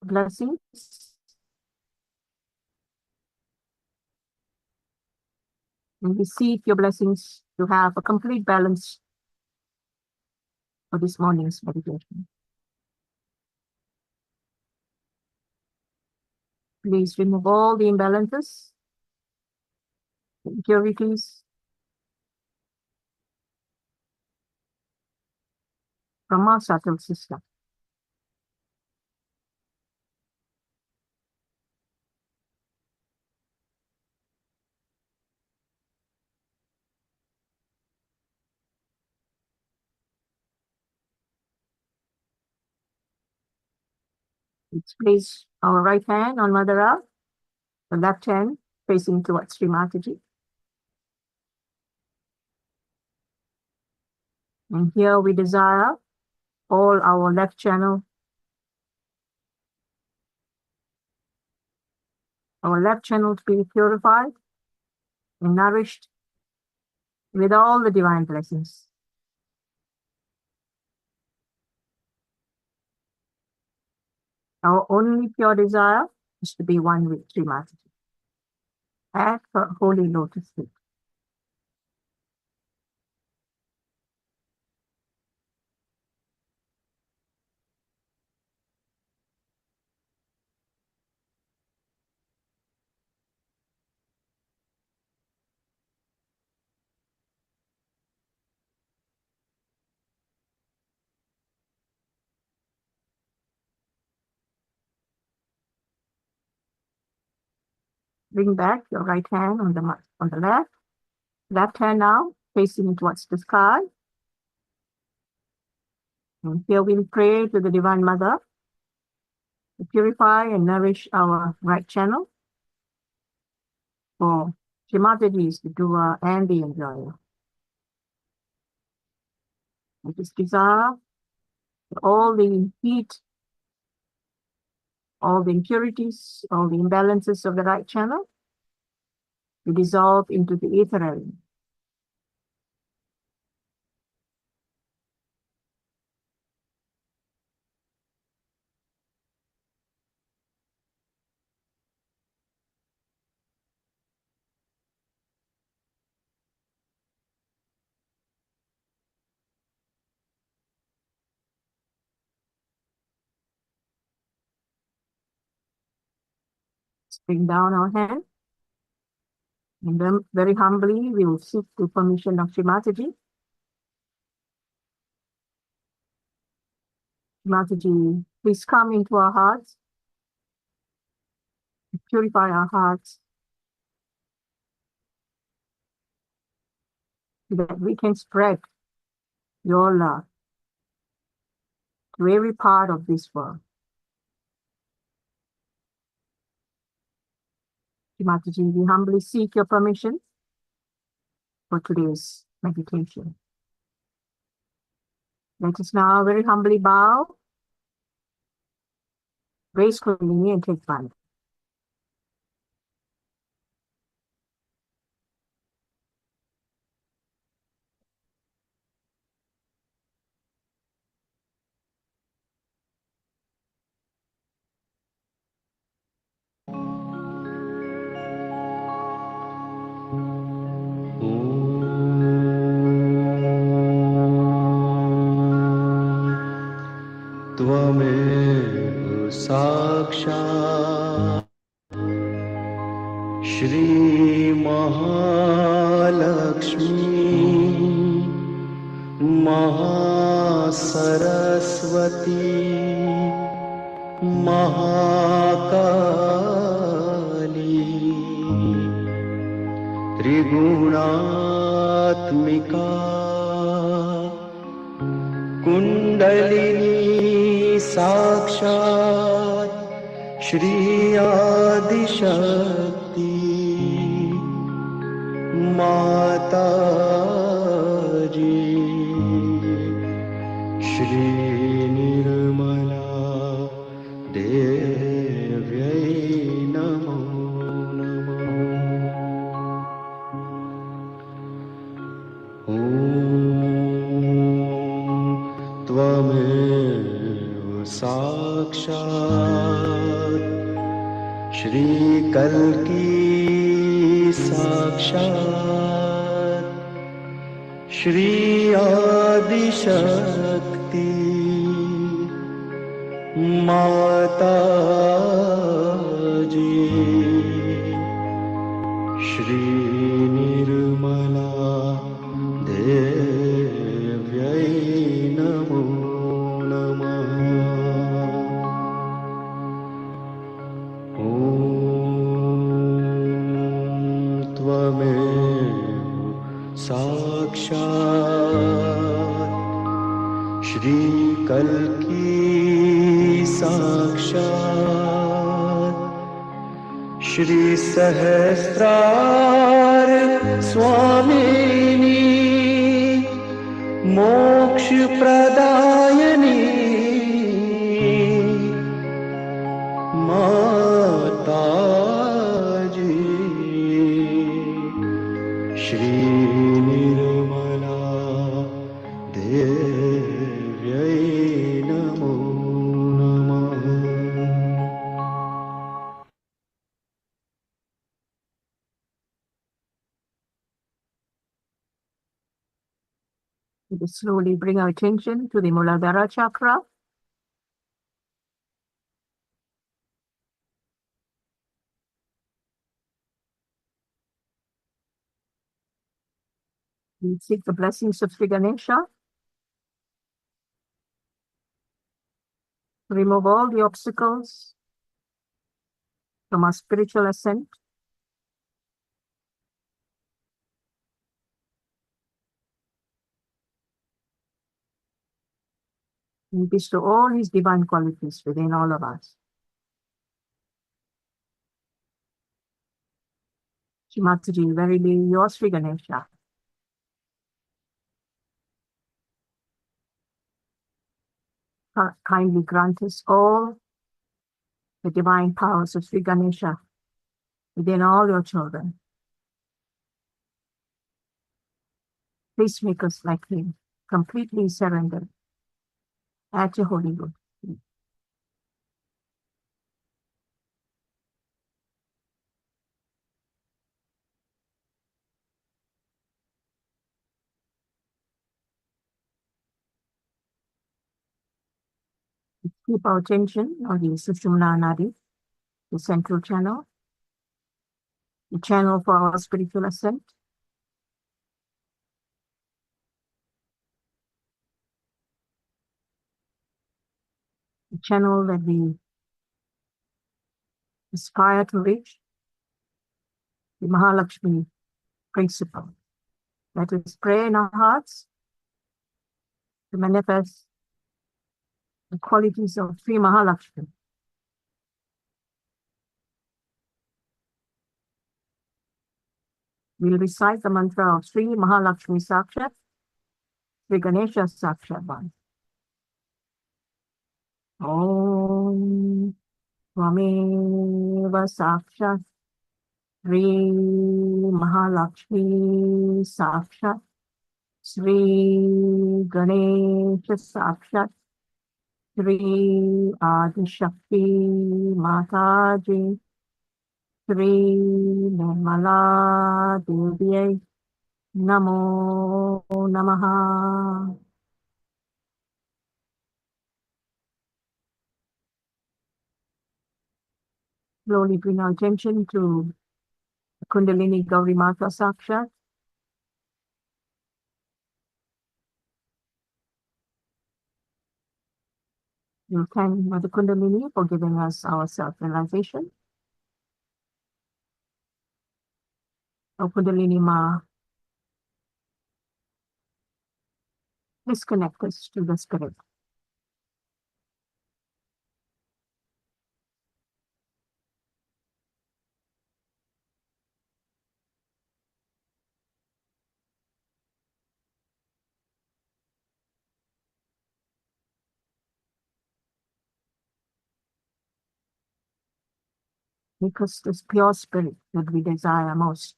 blessings and receive your blessings to have a complete balance for this morning's meditation. Please remove all the imbalances, impurities from our subtle system. Let's place our right hand on Mother Earth, the left hand facing towards Sri Mataji. And here we desire all our left channel, to be purified and nourished with all the divine blessings. Our only pure desire is to be one with Sri Mataji at her holy lotus feet. Bring back your right hand on the left hand now facing towards the sky. And here we'll pray to the Divine Mother to purify and nourish our right channel for Sri Mataji is the doer and the enjoyer. It is desire all the heat, all the impurities, all the imbalances of the right channel to dissolve into the ether element. Bring down our hand, and then very humbly we will seek the permission of Sri Mataji. Mataji, please come into our hearts, purify our hearts, so that we can spread your love to every part of this world. Mataji, we humbly seek your permission for today's meditation. Let us now very humbly bow, gracefully, and take one. त्वमेव साक्षात् श्री महालक्ष्मी महासरस्वती महाकाली त्रिगुणात्मिका कुंडलिनी साक्षात् श्री आदिशक्ति माताजी श्री निर्मला देव्यै नमो नमः। त्वमेव साक्षात् श्री कल्की साक्षात् श्री आदिशक्ति माता जी श्री निर्मला देव्यै नमो नमः। ॐ त्वमेव साक्षात् श्री कल्की साक्षात् श्री सहस्रार स्वामिनी मोक्ष प्रदायिनी माता जी श्री निर्मला देव्यै नमो नमः। We will slowly bring our attention to the Muladhara chakra. We seek the blessings of Sri Ganesha to remove all the obstacles from our spiritual ascent. And bestow all his divine qualities within all of us. Shri Mataji, verily yours, Sri Ganesha. Kindly grant us all the divine powers of Sri Ganesha within all your children. Please make us like him, completely surrendered at your holy feet. Keep our attention on the Sushumna Nadi, the central channel, the channel for our spiritual ascent. The channel that we aspire to reach, the Mahalakshmi principle. Let us pray in our hearts to manifest the qualities of Sri Mahalakshmi. We'll recite the mantra of Sri Mahalakshmi Sakshat, Sri Ganesha Sakshat Bhai. Om Tvameva Sakshat Sri Mahalakshmi Sakshat Sri Ganesha Sakshat Sri Adishakti Mataji Sri Nirmala Devyai Namo Namaha. Slowly bring our attention to Kundalini Gauri Mata Sakshat. We thank Mother Kundalini for giving us our self-realization. O Kundalini Ma, please connect us to the Spirit. Make us this pure spirit that we desire most.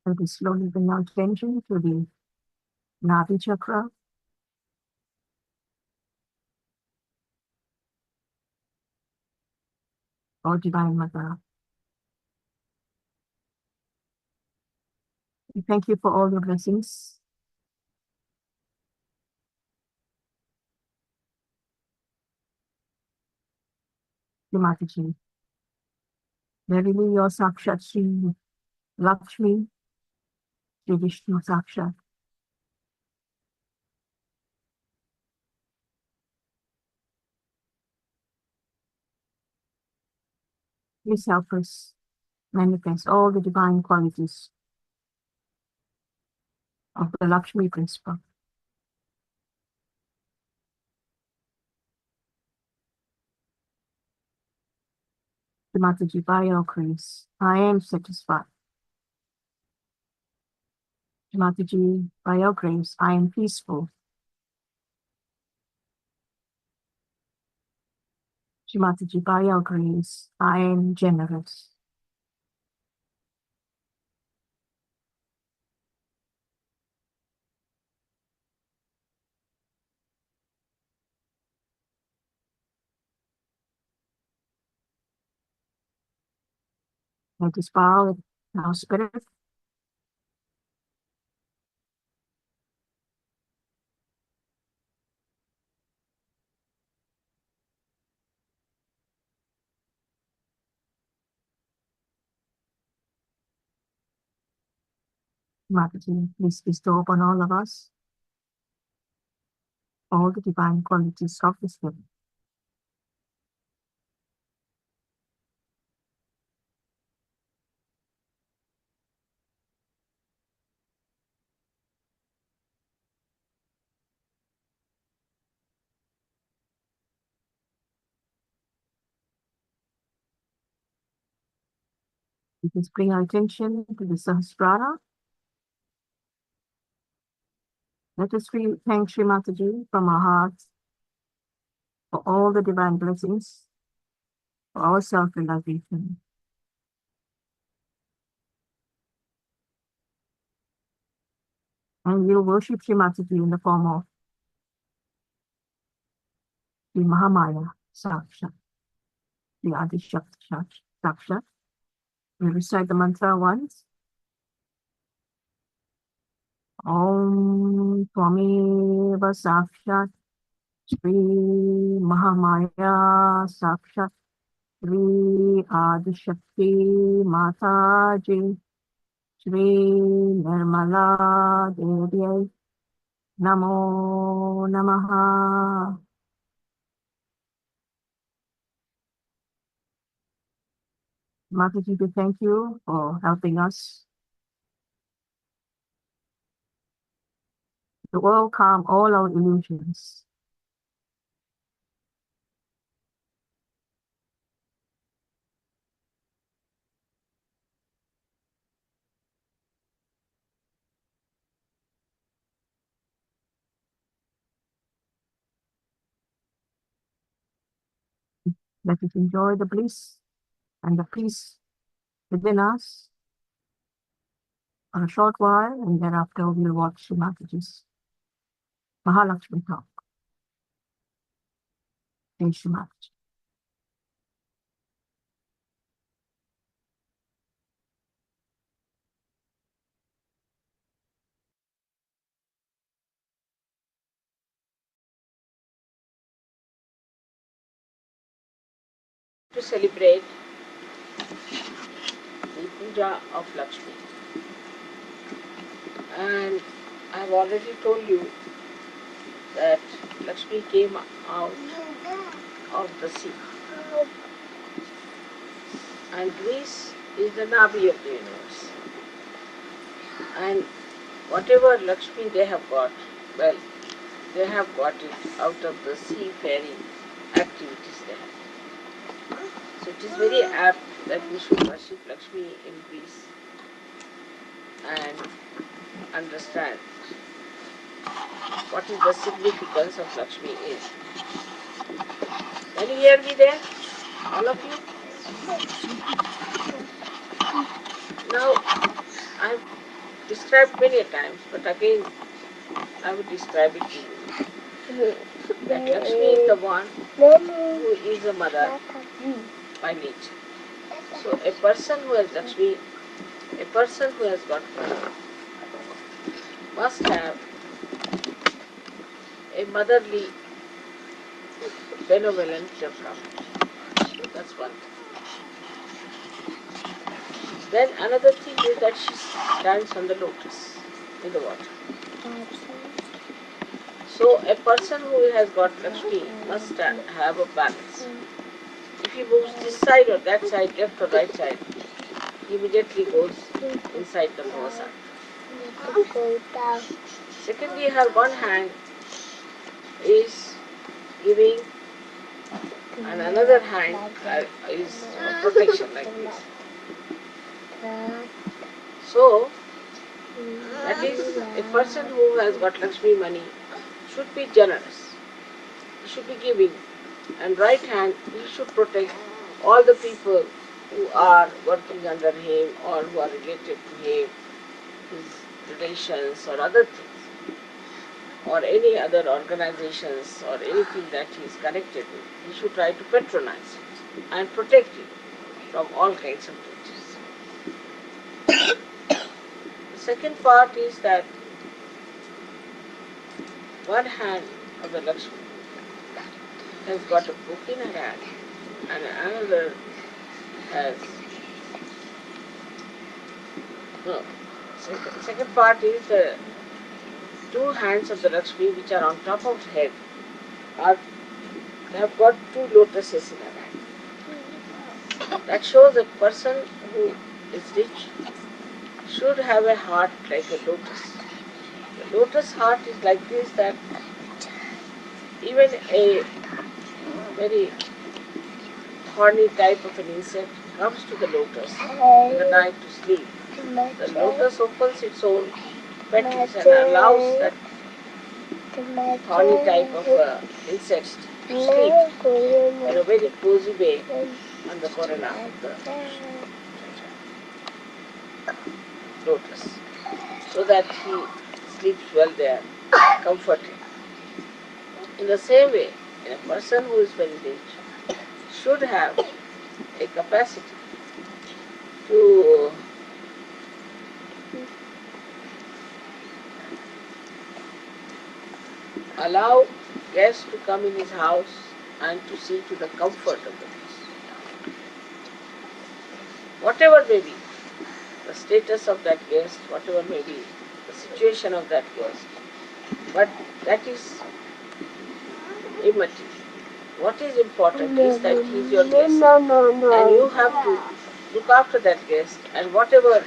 Let us slowly bring our attention to the Nadi chakra, or Divine Mother. We thank you for all your blessings. Mataji. Verily, your Sakshat Sri Lakshmi, Sri Vishnu Sakshat. Please help us manifest all the divine qualities of the Lakshmi principle. Mataji, by your grace, I am satisfied. Mataji, by your grace, I am peaceful. Mataji, by your grace, I am generous. Let us bow in our spirit. Mataji, please bestow upon all of us all the divine qualities of the Spirit. Let us bring our attention to the Sahasrara. Let us thank Sri Mataji from our hearts for all the divine blessings, for our self-realization. And we'll worship Sri Mataji in the form of the Mahamaya Sakshat, the Adishakti Sakshat. We recite the mantra once. Om Twameva Sakshat Shri Mahamaya Sakshat Shri Adishakti Mataji Shri Nirmala Devi Namo Namaha. Mataji, we thank you for helping us to overcome all our illusions. Let us enjoy the bliss and the peace within us for a short while, and thereafter we'll watch Sri Mataji's Mahalakshmi talk. Thank you, Mataji. To celebrate the puja of Lakshmi. And I've already told you that Lakshmi came out of the sea. And Greece is the Navi of the universe. And whatever Lakshmi they have got, well, they have got it out of the seafaring activities they have. So it is very apt that we should worship Lakshmi in Greece and understand what is the significance of Lakshmi is. Can you hear me there? All of you? Now, described many a times, but again I would describe it to you. That Lakshmi is the one who is a mother by nature. So a person who has Lakshmi, a person who has got her, must have a motherly benevolent temperament. So that's one thing. Then another thing is that she stands on the lotus in the water. So a person who has got Lakshmi must have a balance. If he moves this side or that side, left or right side, he immediately goes inside the lower side. Secondly, her one hand is giving and another hand is protection like this. So, that is a person who has got Lakshmi money should be generous. He should be giving. And right hand, he should protect all the people who are working under him or who are related to him, his relations or other things, or any other organizations or anything that he is connected with. He should try to patronize it and protect it from all kinds of dangers. The second part is that one hand of the Lakshmi has got a book in her hand and another has no. Second part is the two hands of the Lakshmi which are on top of her head have got two lotuses in her hand. That shows a person who is rich should have a heart like a lotus. The lotus heart is like this, that even a very thorny type of an insect comes to the lotus in the night to sleep. The lotus opens its own petals and allows that thorny type of insect to sleep in a very cozy way on the corona of the lotus, so that he sleeps well there, comforted. In the same way, a person who is very rich should have a capacity to allow guests to come in his house and to see to the comfort of the guest. Whatever may be the status of that guest, whatever may be the situation of that guest, but that is immaterial. What is important is that he is your guest and you have to look after that guest, and whatever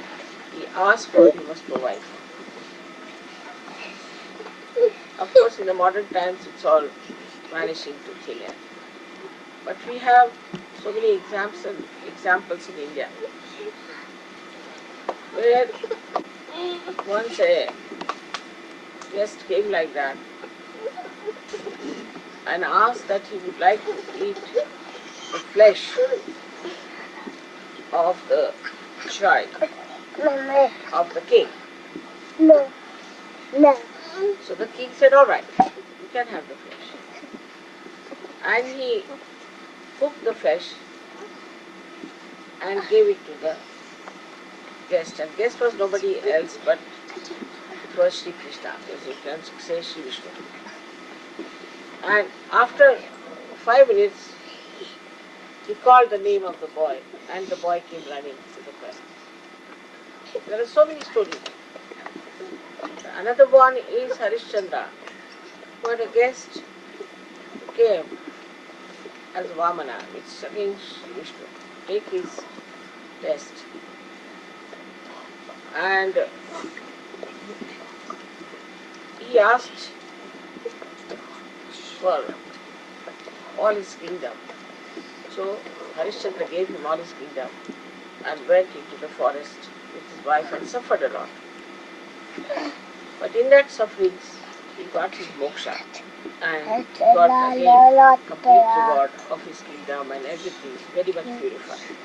he asks for, you must provide for. Of course, in the modern times, it's all vanishing to thin air. But we have so many examples in India where once a guest came like that and asked that he would like to eat the flesh of the child of the king. So the king said, all right, you can have the flesh. And he cooked the flesh and gave it to the guest. And guest was nobody else but it was Sri Krishna, as you can say Sri Vishnu. And after 5 minutes, he called the name of the boy and the boy came running to the presence. There are so many stories. Another one is Harishchandra, who had a guest who came as Vamana, which again Vishnu, take his test. And he asked for all his kingdom. So Harishchandra gave him all his kingdom and went into the forest with his wife and suffered a lot. But in that sufferings, he got his moksha and got again complete reward of his kingdom and everything, very much purified.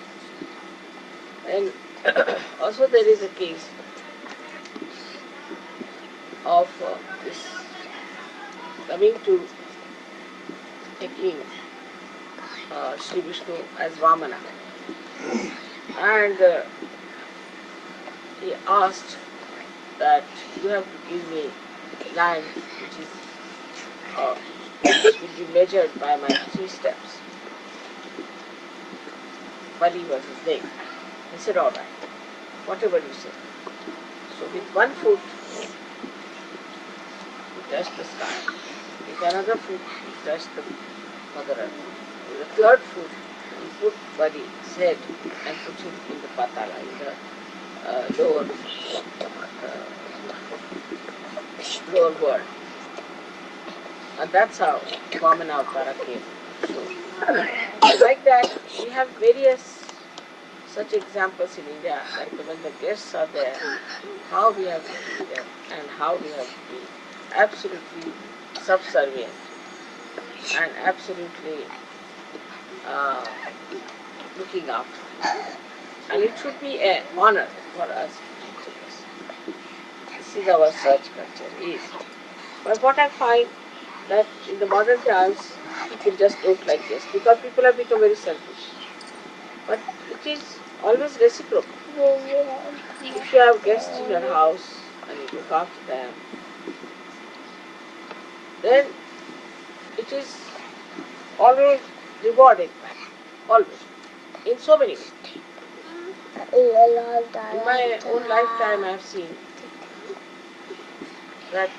And also there is a case of this coming to a king, Sri Vishnu as Vamana, and he asked that you have to give me land which will be measured by my 3 steps. Bali was his name. He said, all right, whatever you say. So with 1 foot, he touched the sky. With another foot, he touched the Mother Earth. With the 3rd foot, he put Bali's head and put him in the Patala, in the lower world. And that's how Vamana Avtara came. So, like that, we have various such examples in India, like when the guests are there, how we have to treat them and how we have to be absolutely subservient and absolutely looking after. And it should be an honor for us to do this. This is our search culture. But what I find that in the modern times, people just don't like this because people have become very selfish. But it is always reciprocal. If you have guests in your house and you look after them, then it is always rewarding, always, in so many ways. In my own lifetime I have seen that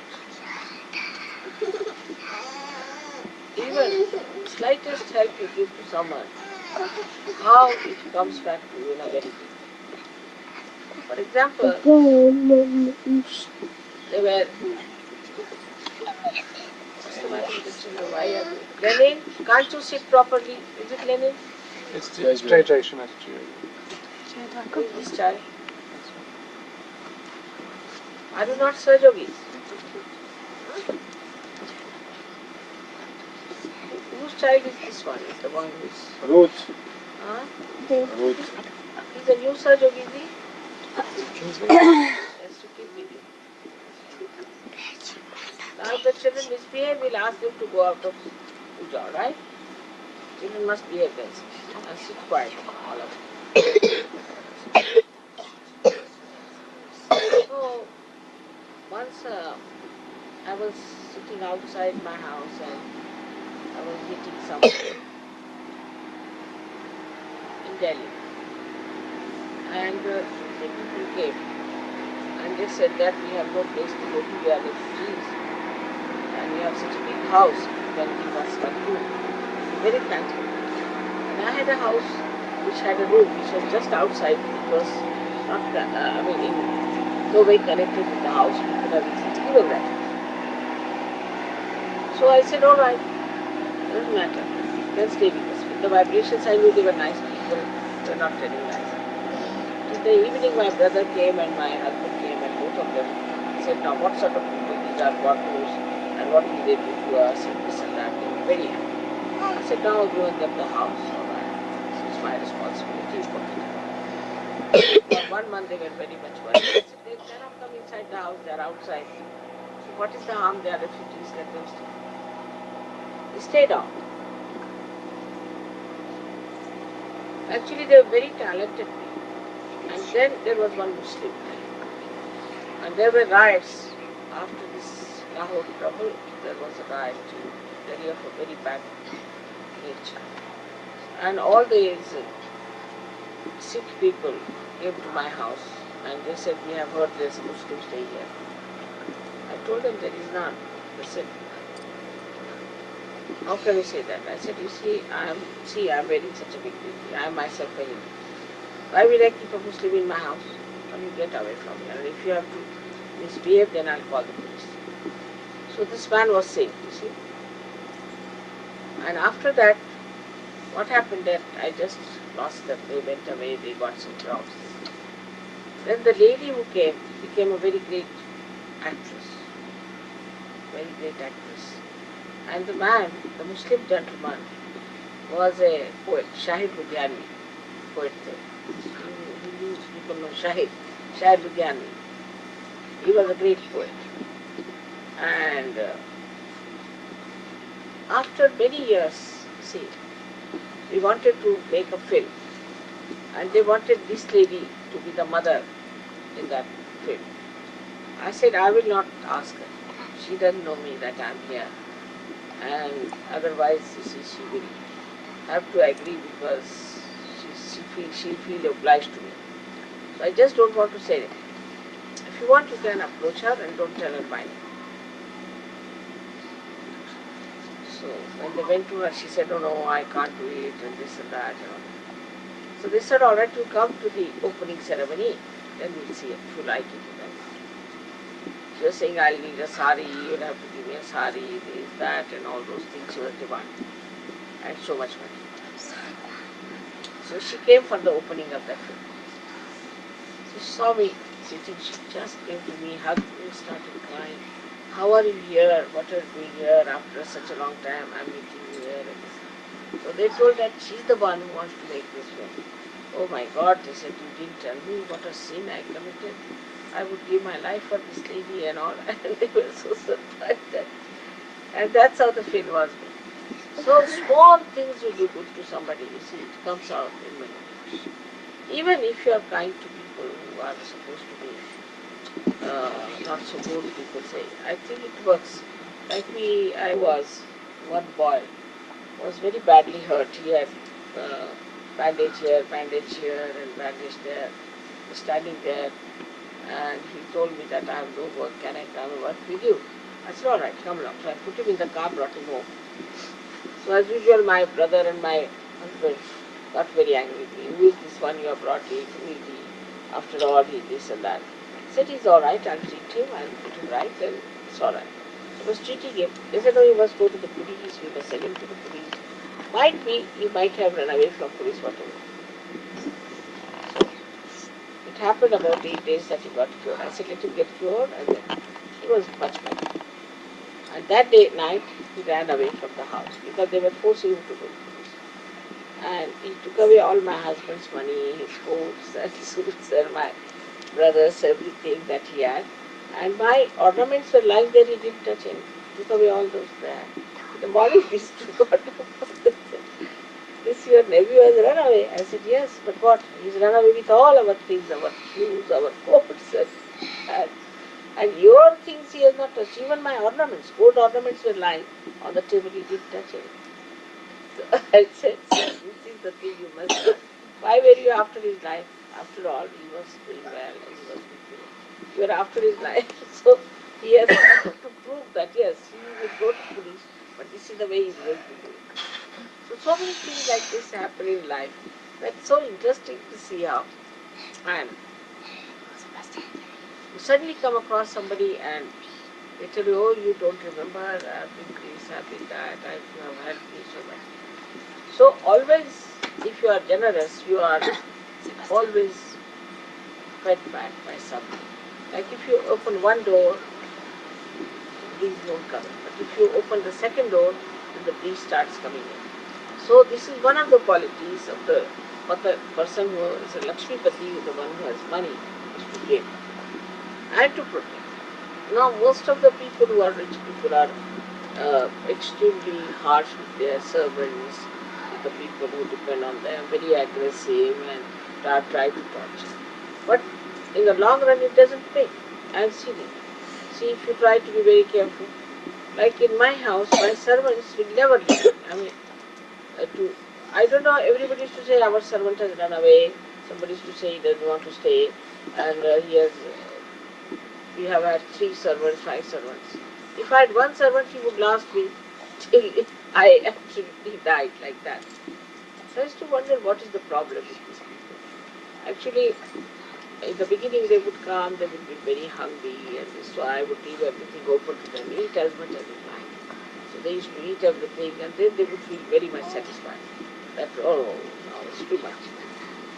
even slightest help you give to someone, how it comes back to you in a very big way. For example, they were, what's the matter with the children? Why are they? Lenin, can't you sit properly? Is it Lenin? It's Jai Shrimati. Who is this child? Are you not Sahajogis? Whose child is this one? Is the one who is... Ruth. Huh? Ruth. He's a new Sahajogi, is he? Yes, to keep with you. Now if the children misbehave, we'll ask them to go out of puja, right? Children must behave themselves and sit quietly, all of them. So, once I was sitting outside my house and I was meeting someone in Delhi. And 3 people came and they said that we have no place to go to, we are refugees and we have such a big house, you can give us one room. Very thankful. And I had a house which had a room which was just outside. It was not, in no way connected with the house. We could have easily given that. So I said, all right, doesn't matter. You can stay with us. With the vibrations, I knew they were nice people. They were not telling lies. In the evening, my brother came and my husband came, and both of them said, now what sort of people these are, God knows, and what will they do to us, and this and that. They were very happy. I said, now I've given them the house, all right. This is my responsibility. For 1 month, they were very much worried. I said, they cannot come inside the house, they are outside. So what is the harm? They are refugees, let them stay. They stayed on. Actually, they were very talented people. And then there was one Muslim. And there were riots. After this Lahore trouble, there was a riot in Delhi of a very bad nature. And all these Sikh people came to my house and they said, we have heard there's a Muslim stay here. I told them there is none. They said, how can you say that? I said, you see, I am wearing such a big degree. I am myself very big. Why will I keep a Muslim in my house? Or you get away from me. And if you have to misbehave, then I'll call the police. So this man was saved, you see. And after that, what happened that I just lost them. They went away, they got some jobs. Then the lady who came became a very great actress. Very great actress. And the man, the Muslim gentleman, was a poet, Shahid Ludhiani, poet there. People know Shahid Ludhiani. He was a great poet. And after many years, see, we wanted to make a film, and they wanted this lady to be the mother in that film. I said, I will not ask her. She doesn't know me that I'm here. And otherwise, you see, she will have to agree because she'll feel obliged to me. So I just don't want to say it. If you want, you can approach her and don't tell her my name. So when they went to her, she said, oh no, I can't do it, and this and that. And all. So they said, all right, you come to the opening ceremony, then we'll see if you like it. She was saying, I'll need a sari, you'll have to give me a sari, this, that, and all those things she was demanding. And so much money. So she came for the opening of that film. She saw me sitting, she just came to me, hugged me, started crying. How are you here? What are you doing here after such a long time? I'm meeting you here. And this. So they told that she's the one who wants to make this film. Oh my God, they said, you didn't tell me what a sin I committed. I would give my life for this lady and all. And they were so surprised. And that's how the film was made. So small things you do good to somebody, you see, it comes out in many ways. Even if you are kind to people who are supposed to be not so good, people say, I think it works. Like me, one boy was very badly hurt. He had bandage here, and bandage there, standing there. And he told me that I have no work, can I come and work with you? I said, all right, come along. So I put him in the car, brought him home. So as usual, my brother and my husband got very angry with me. Who is this one you have brought in? Who is he? After all, he this and that. I said, he's all right, I'll treat him, I'll put him right, and it's all right. So I was treating him. They said, no, you must go to the police, we must send him to the police. Might be, he might have run away from police, whatever. It happened about 8 days that he got cured. I said, let him get cured, and then he was much better. And that day night, he ran away from the house because they were forcing him to go to police. And he took away all my husband's money, his coats and suits and my brother's everything that he had. And my ornaments were lying there, he didn't touch anything. He took away all those there. In the morning, these two got up. This your nephew has run away. I said, yes, but what? He's run away with all our things, our shoes, our coats, and your things he has not touched. Even my ornaments, gold ornaments were lying on the table, he didn't touch it. So I said, this is the thing you must do. Why were you after his life? After all, he was doing well and he was with you. You were after his life. So he has to prove that, yes, he would go to police, but this is the way he's going to do it. So many things like this happen in life. That's so interesting to see how. And you suddenly come across somebody and they tell you, oh, you don't remember, I've been this, I've been that, you have helped me so much. So always, if you are generous, you are always fed back by something. Like if you open one door, the breeze won't come in. But if you open the second door, then the breeze starts coming in. So this is one of the qualities of the person who is a Lakshmipati, the one who has money, is to give and to protect. Now most of the people who are rich people are extremely harsh with their servants, with the people who depend on them, very aggressive and try to torture. But in the long run it doesn't pay. I have seen it. See, if you try to be very careful, like in my house, my servants will never leave. I don't know, everybody used to say our servant has run away, somebody used to say he doesn't want to stay, and we have had 3 servants, 5 servants. If I had one servant, he would last me till I absolutely died like that. So I used to wonder what is the problem with these people. Actually, in the beginning they would come, they would be very hungry, and so I would leave everything open to them, eat as much as they like. So they used to eat everything, and then they would feel very much satisfied. That, oh, no, it's too much.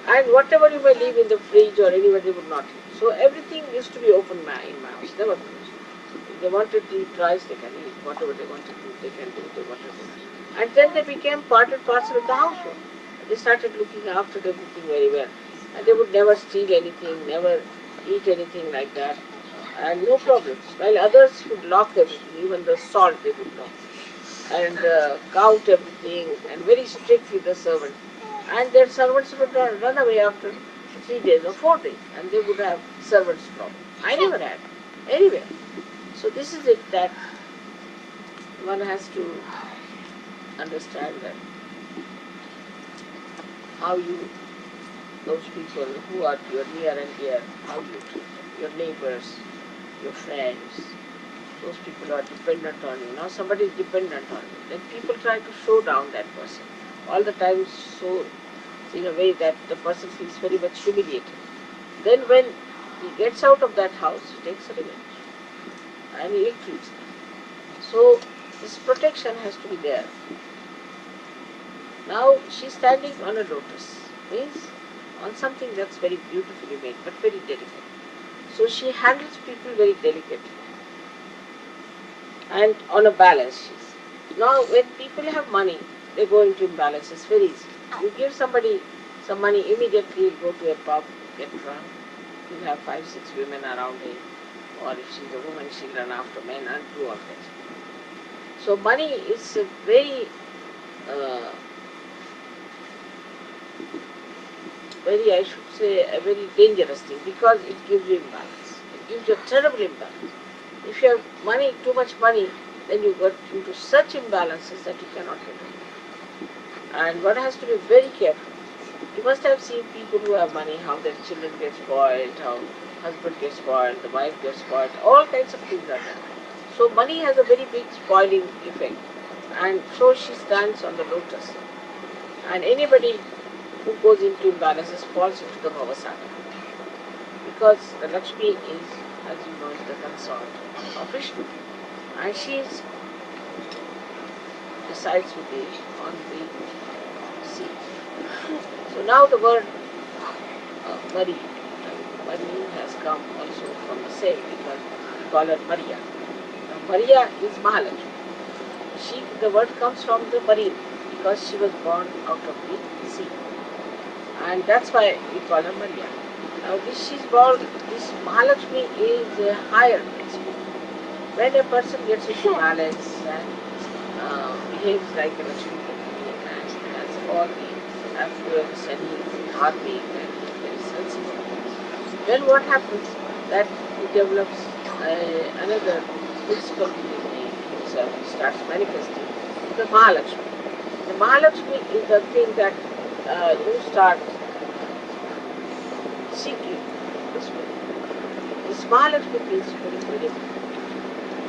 And whatever you may leave in the fridge or anywhere, they would not eat. So everything used to be open in my house, never closed. If they wanted to eat rice, they can eat. Whatever they wanted to do, they can do. And then they became part and parcel of the household. They started looking after everything very well. And they would never steal anything, never eat anything like that. and no problems. While others would lock everything, even the salt they would lock, and count everything, and very strict with the servant. And their servants would run away after 3 days or 4 days, and they would have servants' problem. I never had anywhere. So this is it, that one has to understand that how you, those people who are your near and dear, how you treat them, your neighbors, your friends, those people who are dependent on you. Now somebody is dependent on you, then people try to show down that person all the time, so in a way that the person feels very much humiliated. Then when he gets out of that house, he takes a revenge and he ill-treats them. So this protection has to be there. Now she's standing on a lotus, means on something that's very beautifully made but very delicate. So she handles people very delicately and on a balance. Now when people have money, they go into imbalances very easily. You give somebody some money, immediately he'll go to a pub, get drunk, he'll have 5-6 women around him, or if she's a woman, she'll run after men and do all kinds of things. So money is a very I should say, a very dangerous thing, because it gives you imbalance. It gives you a terrible imbalance. If you have money, too much money, then you get into such imbalances that you cannot get out. And one has to be very careful. You must have seen people who have money, how their children get spoiled, how husband gets spoiled, the wife gets spoiled, all kinds of things are there. So money has a very big spoiling effect. And so she stands on the lotus. And anybody who goes into imbalances falls into the Bhavasagar. Because the Lakshmi is, as you know, is the consort of Vishnu. And she resides with the, on the sea. So now the word Mari has come also from the same, because we call her Maria. Now Maria is Mahalakshmi. The word comes from the Marine, because she was born out of the sea. And that's why we call her Maria. Now this Mahalakshmi is a higher principle. When a person gets into balance and behaves like a Lakshmi and has all the affluence and he's happy and very sensitive, then what happens? That he develops another principle in himself. He starts manifesting the Mahalakshmi. The Mahalakshmi is the thing that you start seeking this way. This Mahalakshmi principle is very important,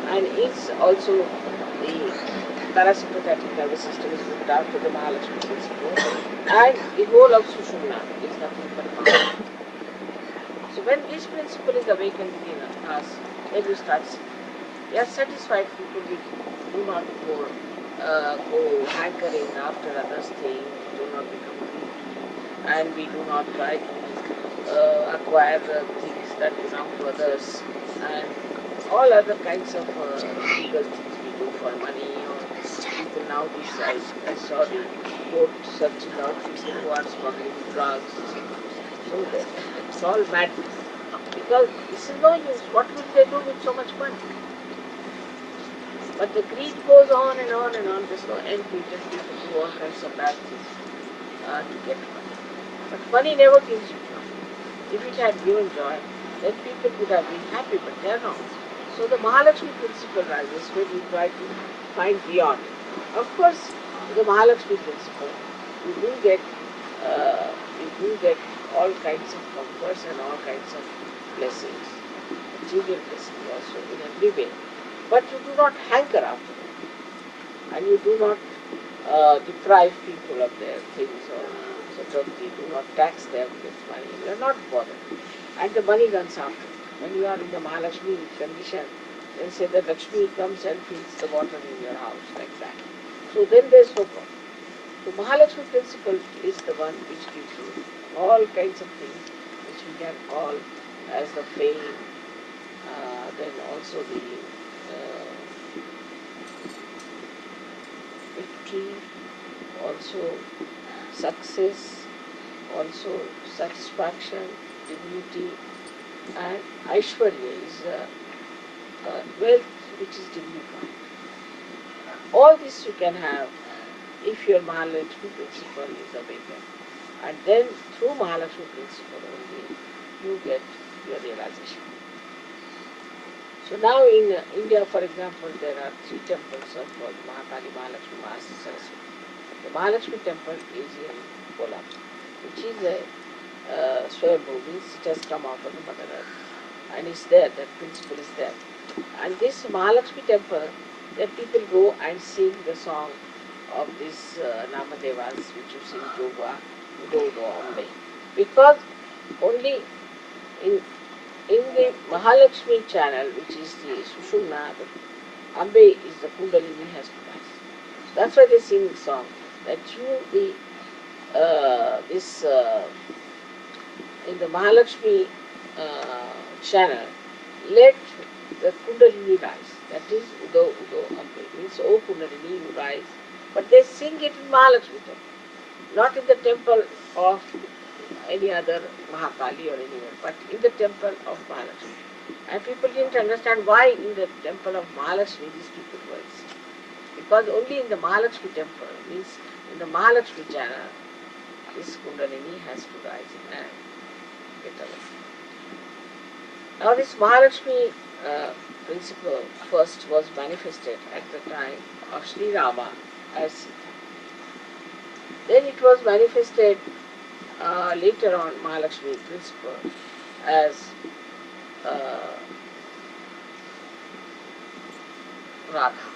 and it's also the parasympathetic nervous system is looked after the Mahalakshmi principle, and the whole of Sushumna is nothing but Mahalakshmi. So when this principle is awakened within us, then we start seeking. We are satisfied people, we do not go hankering after others' things, we do not become greedy, and we do not try to acquire things that belong to others, and all other kinds of illegal things we do for money. Or people now decide, I saw the court searching out people who are smuggling drugs. So it's all madness, because this is no use. What will they do with so much money? But the greed goes on and on and on. There's no end to it, and people do all kinds of bad things to get money. But money never gives you joy. If it had given joy, then people would have been happy, but they are not. So the Mahalakshmi principle rises when we try to find beyond. Of course, the Mahalakshmi principle, you do get all kinds of comforts and all kinds of blessings, material blessings also in every way. But you do not hanker after them, and you do not deprive people of their things, or sort of you do not tax them with money. You are not bothered, and the money runs after you. When you are in the Mahalakshmi condition, then say that Lakshmi comes and fills the water in your house like that. So then there is no problem. So Mahalakshmi principle is the one which gives you all kinds of things which we can call as the fame, then also the victory, also success, also satisfaction, dignity, and Aishwarya is wealth which is dignified. All this you can have if your Mahalakshmi principle is awakened. And then through Mahalakshmi principle only you get your realization. So now in India, for example, there are 3 temples of Mahakali, Mahalakshmi, Mahasi, Saraswati. The Mahalakshmi temple is in Kolam, which is a Swayambhu, means it has come out of the Mother Earth. And it's there, that principle is there. And this Mahalakshmi temple, there people go and sing the song of these Namadevas, which you sing Yoga, Udo Udo Ambe. Because only in the Mahalakshmi channel, which is the Sushumna, the Ambe is the Kundalini has to rise. That's why they sing the song that you in the Mahalakshmi channel, let the Kundalini rise. That is Udo Udo Ambe, means O Kundalini, you rise. But they sing it in Mahalakshmi temple, not in the temple of any other Mahakali or anywhere, but in the temple of Mahalakshmi. And people didn't understand why in the temple of Mahalakshmi these people were singing. Because only in the Mahalakshmi temple, means in the Mahalakshmi channel, this Kundalini has to rise and get away. Now this Mahalakshmi principle first was manifested at the time of Sri Rama as Sita. Then it was manifested later on, Mahalakshmi principle, as Radha.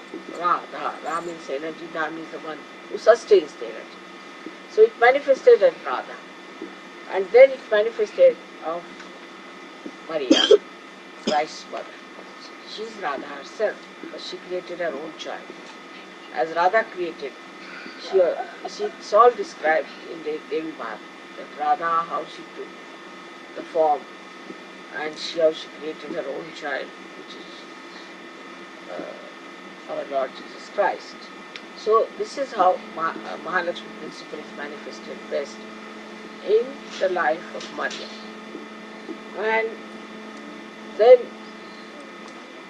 Ra means energy, Da means the one who sustains the energy. So it manifested as Radha. And then it manifested of Maria, Christ's mother. She is Radha herself, but she created her own child. As Radha created, it's all described in the Devi Bharata, that Radha, how she took the form and how she created her own child, which is our Lord Jesus Christ. So this is how Mahalakshmi principle is manifested best in the life of Maria. And then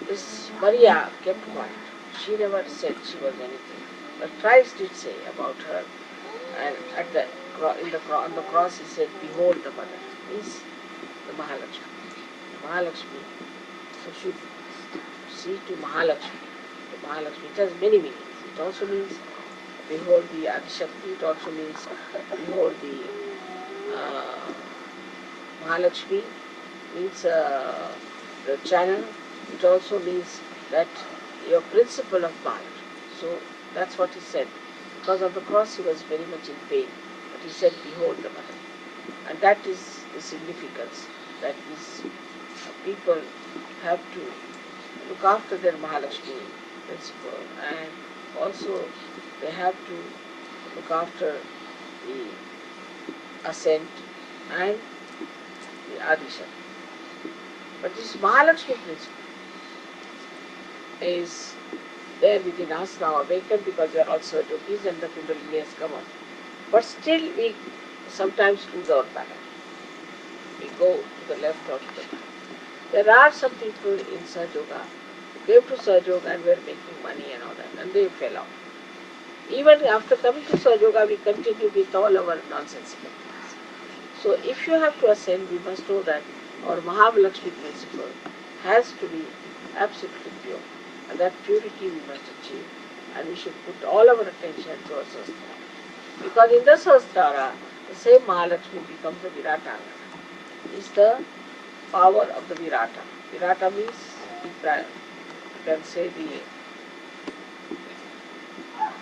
this Maria kept quiet. She never said she was anything. But Christ did say about her, and on the cross he said, "Behold the mother," means the Mahalakshmi. The Mahalakshmi, so should see to Mahalakshmi. The Mahalakshmi, it has many meanings. It also means behold the Adishakti. It also means behold the Mahalakshmi, means the channel. It also means that your principle of Mahalakshmi. So that's what he said. Because on the cross he was very much in pain. But he said, "Behold the mother." And that is the significance, that these people have to look after their Mahalakshmi principle, and also they have to look after the ascent and the Adishakti. But this Mahalakshmi principle is there within us now, awakened, because we are also yogis and the Kundalini has come on. But still we sometimes lose our balance. We go to the left or to the right. There are some people in Sahaja Yoga who came to Sahaja Yoga and were making money and all that, and they fell off. Even after coming to Sahaja Yoga, we continue with all our nonsensical things. So if you have to ascend, we must know that our Mahalakshmi principle has to be absolutely pure. And that purity we must achieve. And we should put all our attention to our Sahasrara. Because in the Sahasrara, the same Mahalakshmi becomes the Viratangana. Is the power of the Virata. Virata means, you can say, the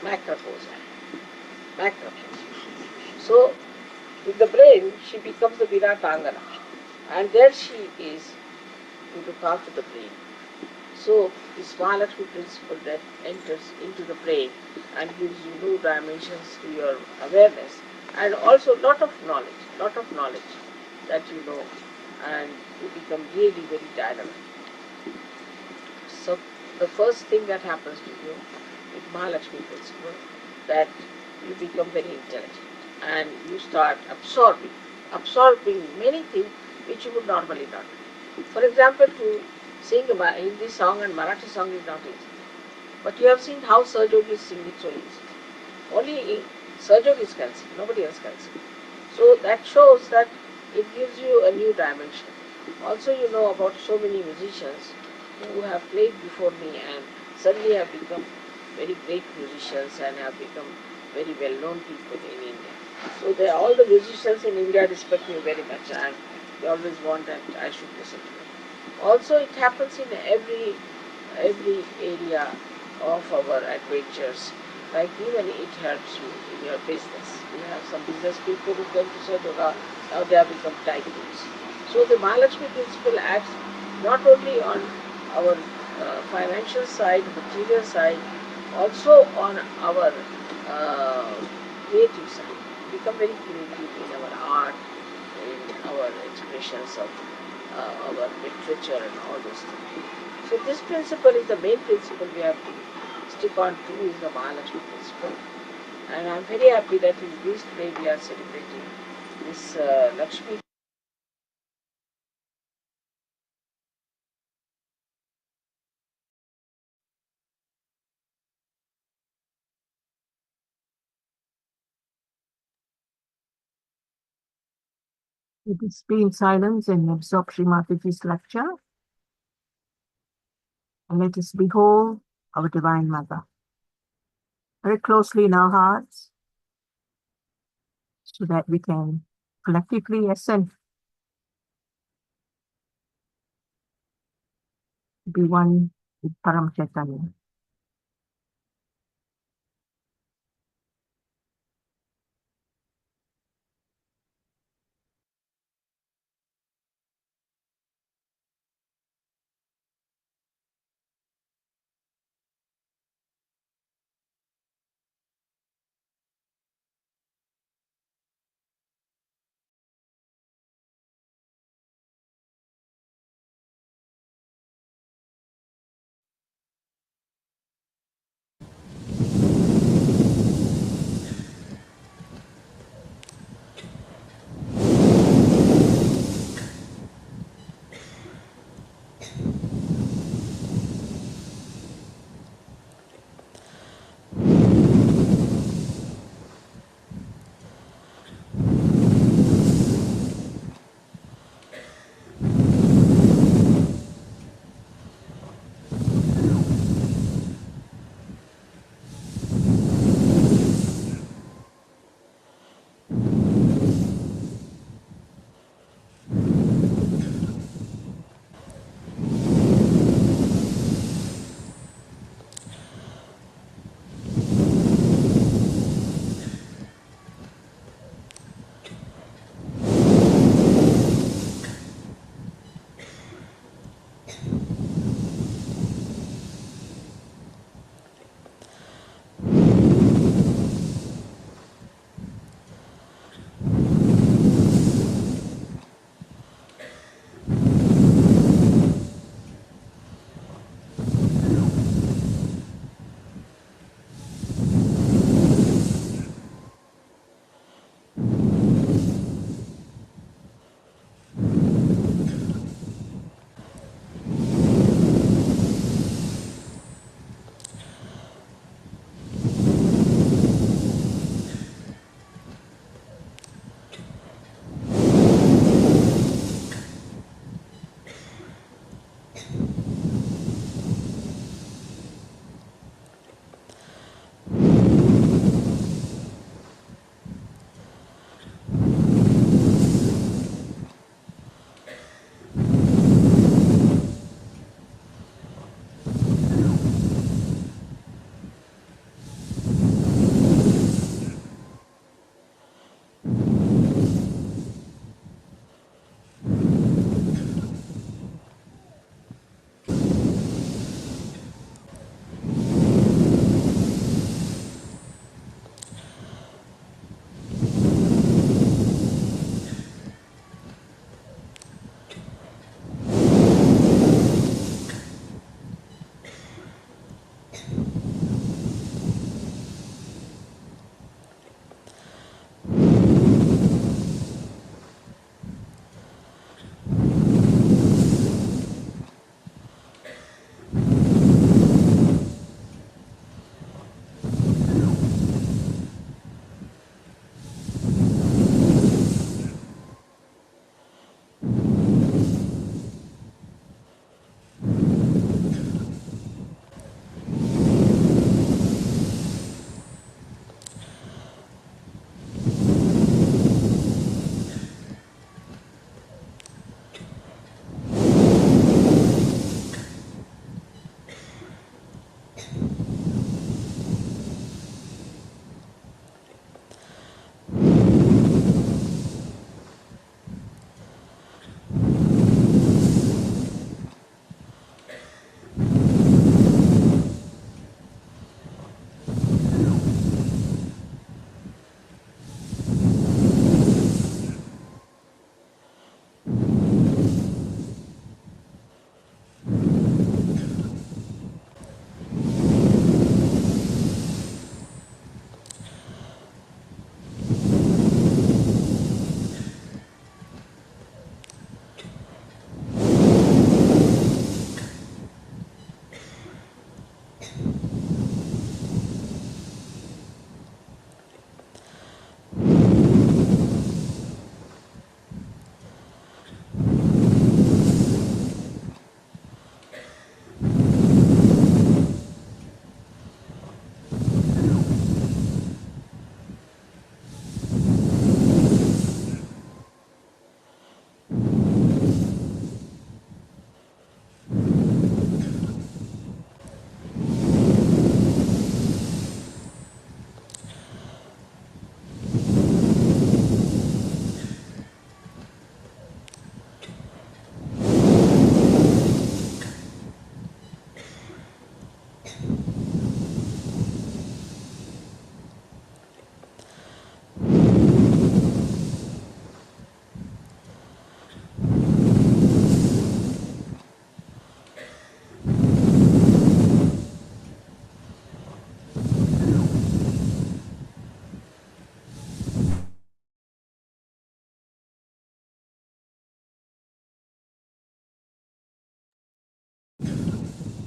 macrocosm. So, with the brain, she becomes the Viratangana. And there she is to look after the brain. So, this Mahalakshmi principle that enters into the brain and gives you new dimensions to your awareness, and also lot of knowledge that you know, and you become really very dynamic. So, the first thing that happens to you with Mahalakshmi principle, that you become very intelligent and you start absorbing many things which you would normally not do. For example, to Sing a Hindi song and Marathi song is not easy. But you have seen how Sahajogis sing it so easy. Only Sahajogis can sing, nobody else can sing. So that shows that it gives you a new dimension. Also, you know about so many musicians who have played before me and suddenly have become very great musicians and have become very well-known people in India. So all the musicians in India respect me very much and they always want that I should listen to them. Also, it happens in every area of our adventures. Like even it helps you in your business. We have some business people who came to Sahaja, now they have become tycoons. So the Mahalakshmi principle acts not only on our financial side, material side, also on our uh, creative side. We become very creative in our art, in our expressions of our literature and all those things. So this principle is the main principle we have to stick on to, is the Mahalakshmi principle. And I am very happy that in this day we are celebrating this Lakshmi. Let us be in silence and absorb Sri Mataji's lecture. And let us behold our Divine Mother very closely in our hearts so that we can collectively ascend to be one with Param Chaitanya.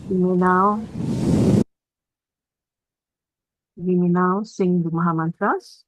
We may now sing the Mahamantras.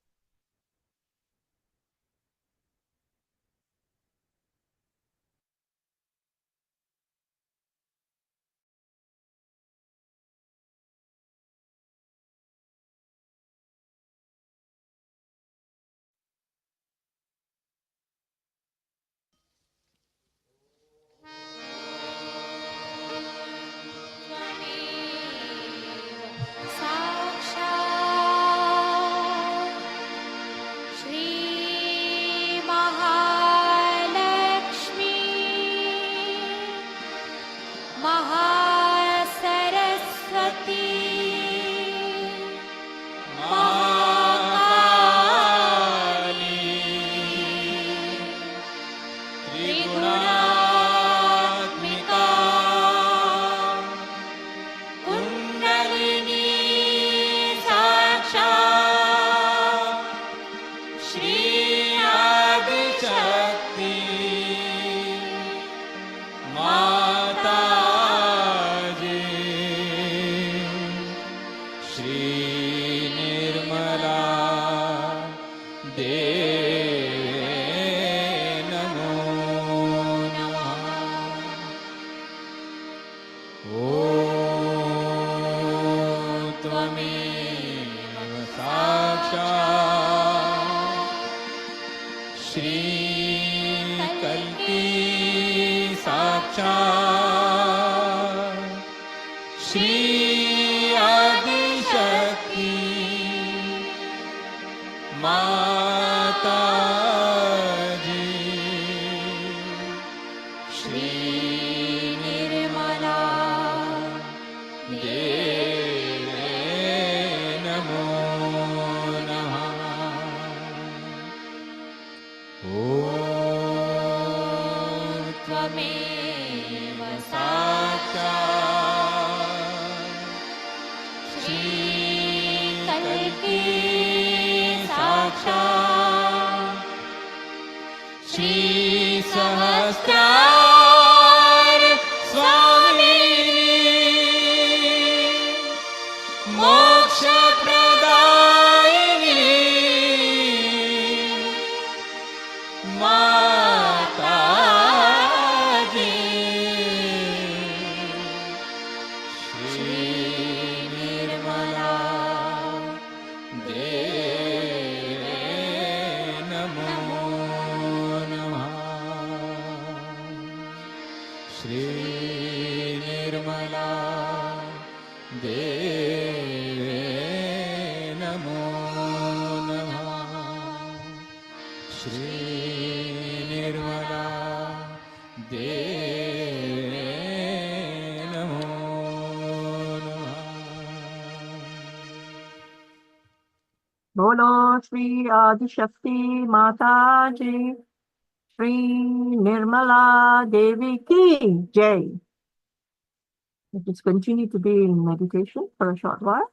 Bolo Shri Adishakti Mata Ji, Shri Nirmala Devi Ki Jai. Let us continue to be in meditation for a short while.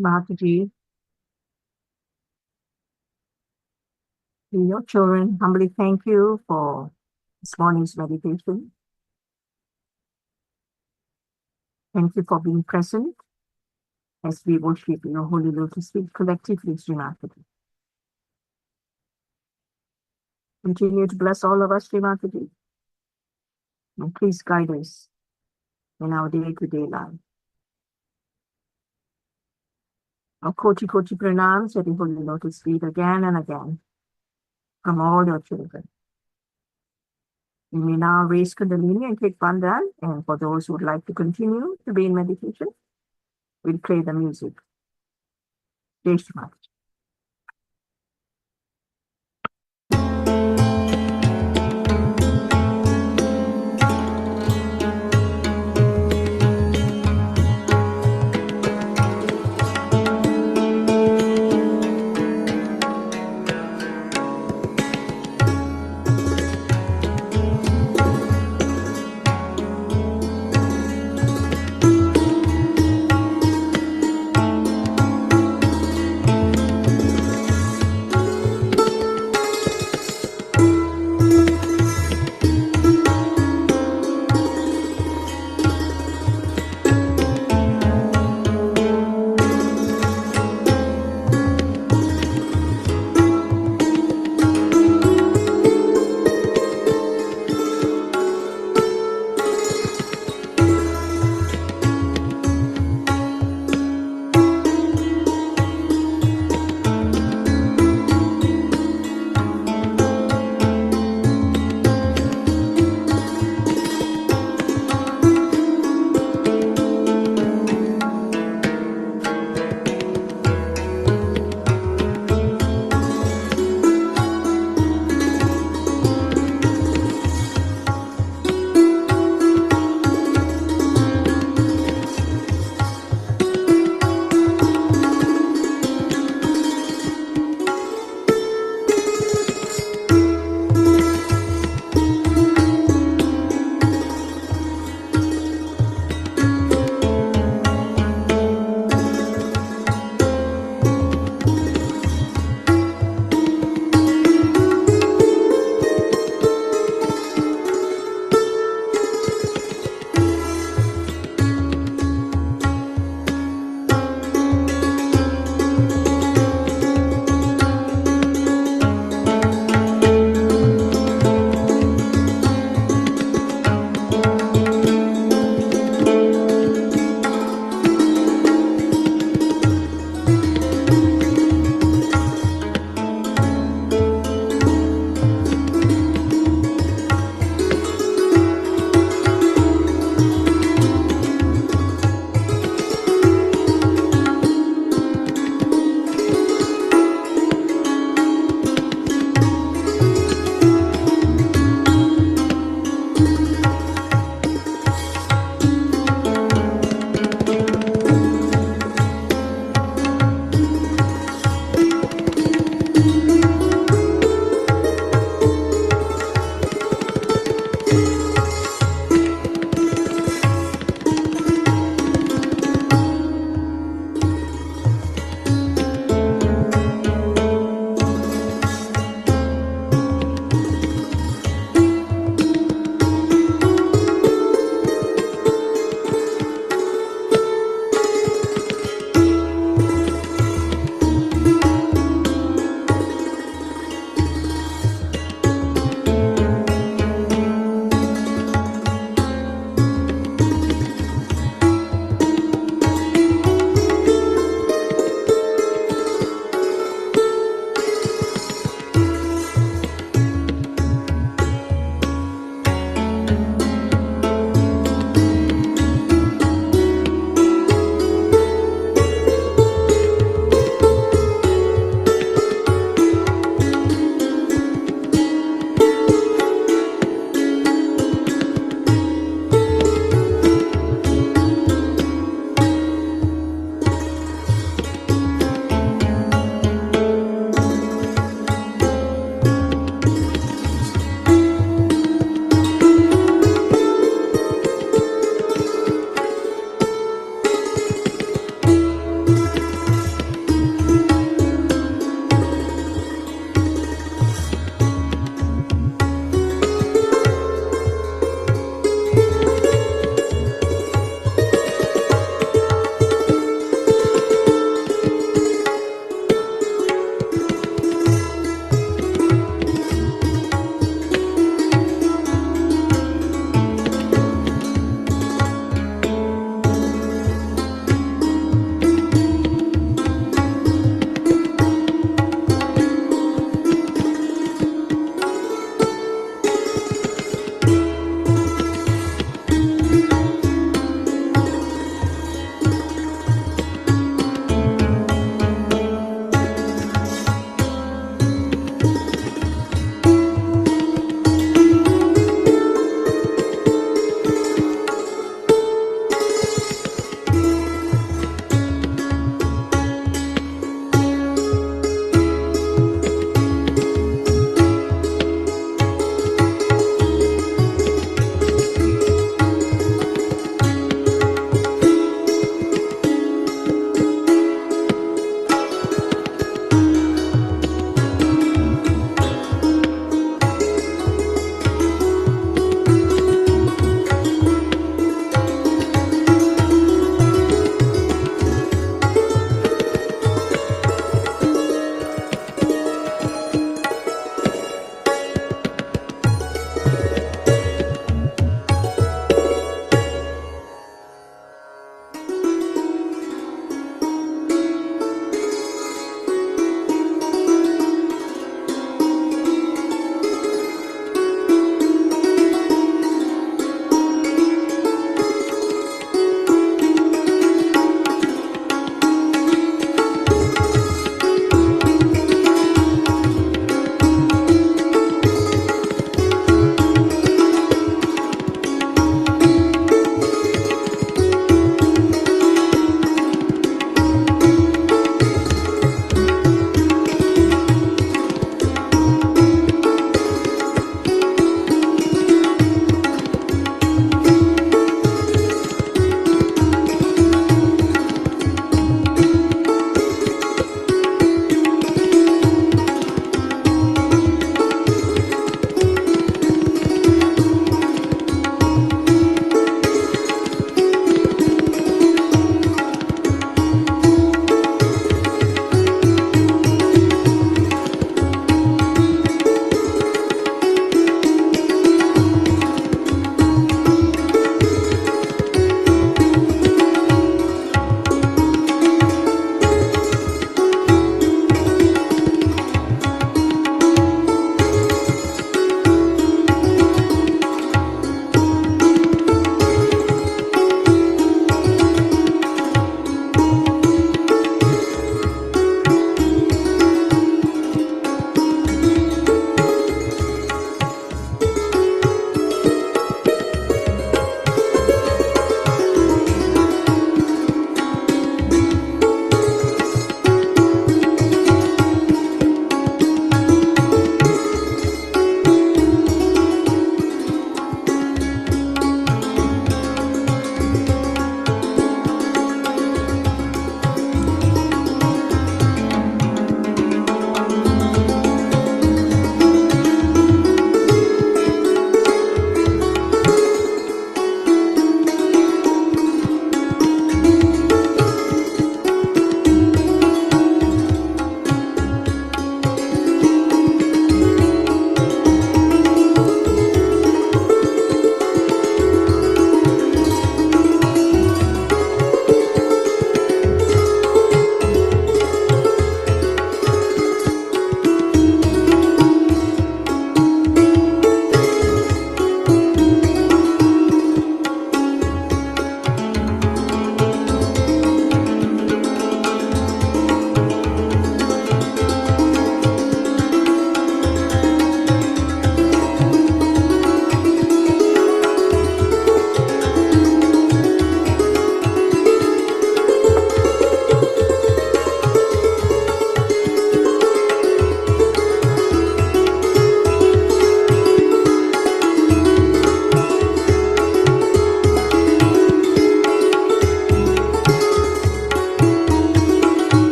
Mataji, to your children, humbly thank you for this morning's meditation. Thank you for being present as we worship your holy lotus feet collectively, Sri Mataji. Continue to bless all of us, Sri Mataji, and please guide us in our day-to-day life. Our Koti pranams at the holy lotus feet again and again from all your children. You may now raise Kundalini and take Bandhan, and for those who would like to continue to be in meditation, we'll play the music. Jai Shri Mataji.